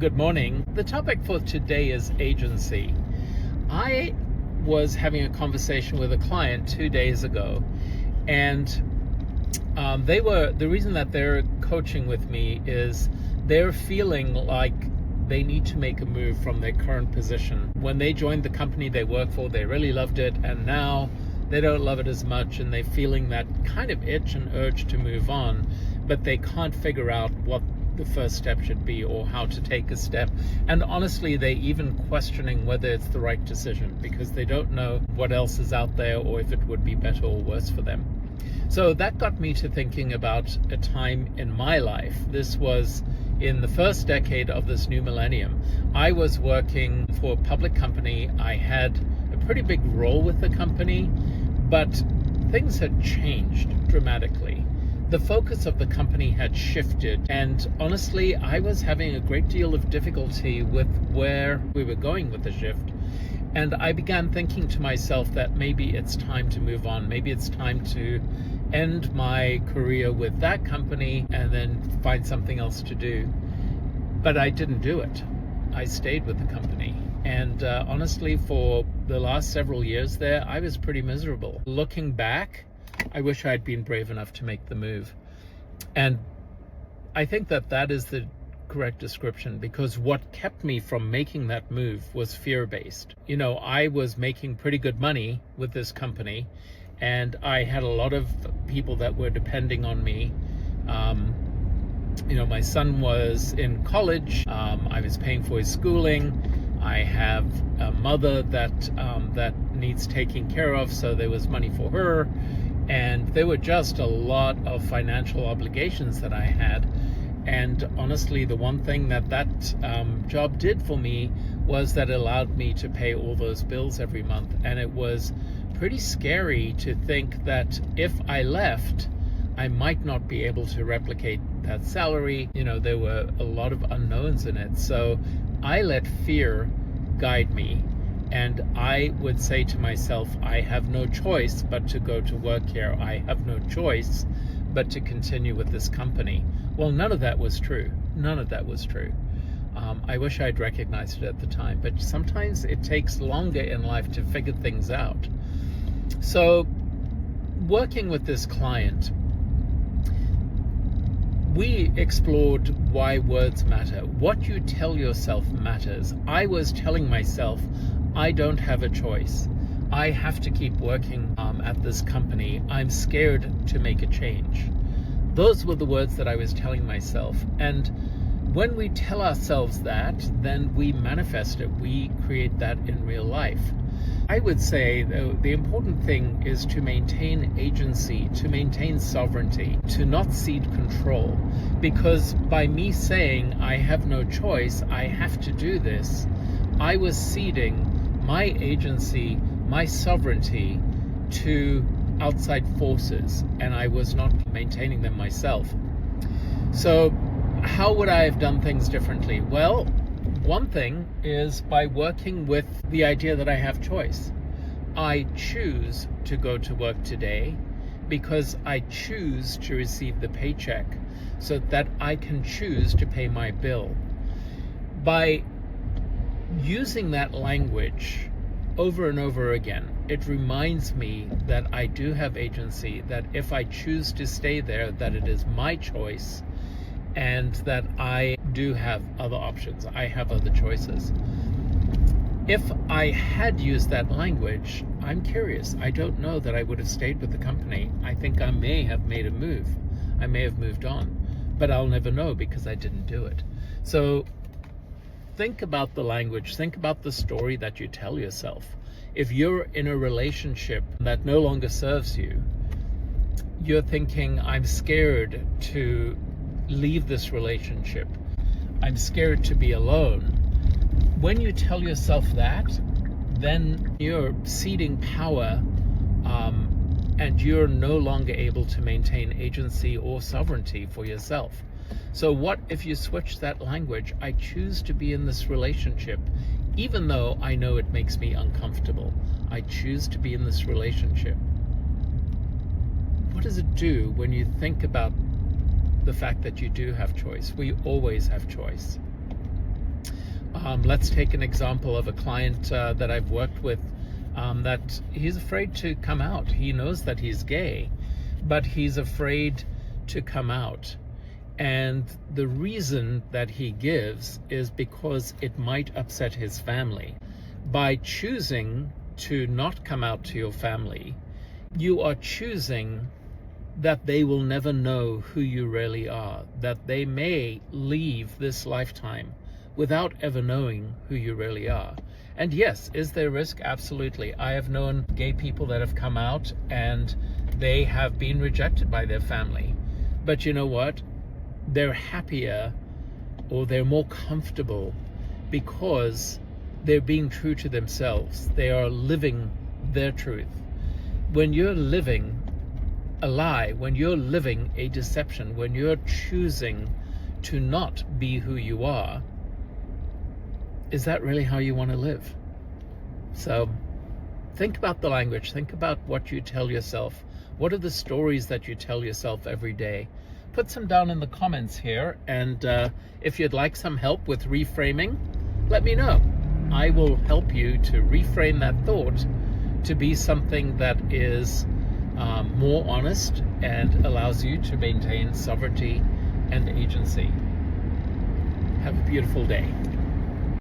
Good morning. The topic for today is agency. I was having a conversation with a client 2 days ago, and the reason that they're coaching with me is they're feeling like they need to make a move from their current position. When they joined the company they work for, they really loved it, and now they don't love it as much, and they're feeling that kind of itch and urge to move on, but they can't figure out what the first step should be or how to take a step. And honestly, they're even questioning whether it's the right decision because they don't know what else is out there or if it would be better or worse for them. So that got me to thinking about a time in my life. This was in the first decade of this new millennium. I was working for a public company. I had a pretty big role with the company, but things had changed dramatically. The focus of the company had shifted, and honestly, I was having a great deal of difficulty with where we were going with the shift. And I began thinking to myself that maybe it's time to move on. Maybe it's time to end my career with that company and then find something else to do. But I didn't do it. I stayed with the company. And honestly, for the last several years there, I was pretty miserable. Looking back, I wish I'd been brave enough to make the move. And I think that is the correct description, because what kept me from making that move was fear-based. I was making pretty good money with this company, and I had a lot of people that were depending on me. My son was in college. I was paying for his schooling. I have a mother that needs taking care of, so there was money for her. And there were just a lot of financial obligations that I had. And honestly, the one thing that job did for me was that it allowed me to pay all those bills every month. And it was pretty scary to think that if I left, I might not be able to replicate that salary. There were a lot of unknowns in it. So I let fear guide me. And I would say to myself, I have no choice but to go to work here. I have no choice but to continue with this company. Well, none of that was true. None of that was true. I wish I'd recognized it at the time, but sometimes it takes longer in life to figure things out. So working with this client, we explored why words matter. What you tell yourself matters. I was telling myself, I don't have a choice. I have to keep working at this company. I'm scared to make a change. Those were the words that I was telling myself. And when we tell ourselves that, then we manifest it. We create that in real life. I would say the important thing is to maintain agency, to maintain sovereignty, to not cede control. Because by me saying I have no choice, I have to do this, I was ceding my agency, my sovereignty to outside forces, and I was not maintaining them myself. So how would I have done things differently? Well, one thing is by working with the idea that I have choice. I choose to go to work today because I choose to receive the paycheck so that I can choose to pay my bill. By using that language over and over again, it reminds me that I do have agency, that if I choose to stay there, that it is my choice, and that I do have other options. I have other choices. If I had used that language, I'm curious. I don't know that I would have stayed with the company. I think I may have made a move. I may have moved on, but I'll never know because I didn't do it. So think about the language, think about the story that you tell yourself. If you're in a relationship that no longer serves you, you're thinking, I'm scared to leave this relationship. I'm scared to be alone. When you tell yourself that, then you're ceding power, and you're no longer able to maintain agency or sovereignty for yourself. So what if you switch that language? I choose to be in this relationship, even though I know it makes me uncomfortable. I choose to be in this relationship. What does it do when you think about the fact that you do have choice? We always have choice. Let's take an example of a client that I've worked with, that he's afraid to come out. He knows that he's gay, but he's afraid to come out. And the reason that he gives is because it might upset his family. By choosing to not come out to your family, you are choosing that they will never know who you really are, that they may leave this lifetime without ever knowing who you really are. And yes, is there risk? Absolutely. I have known gay people that have come out and they have been rejected by their family. But you know what? They're happier, or they're more comfortable, because they're being true to themselves. They are living their truth. When you're living a lie, when you're living a deception, when you're choosing to not be who you are, is that really how you want to live? So think about the language. Think about what you tell yourself. What are the stories that you tell yourself every day? Put some down in the comments here, and if you'd like some help with reframing, let me know. I will help you to reframe that thought to be something that is more honest and allows you to maintain sovereignty and agency. Have a beautiful day.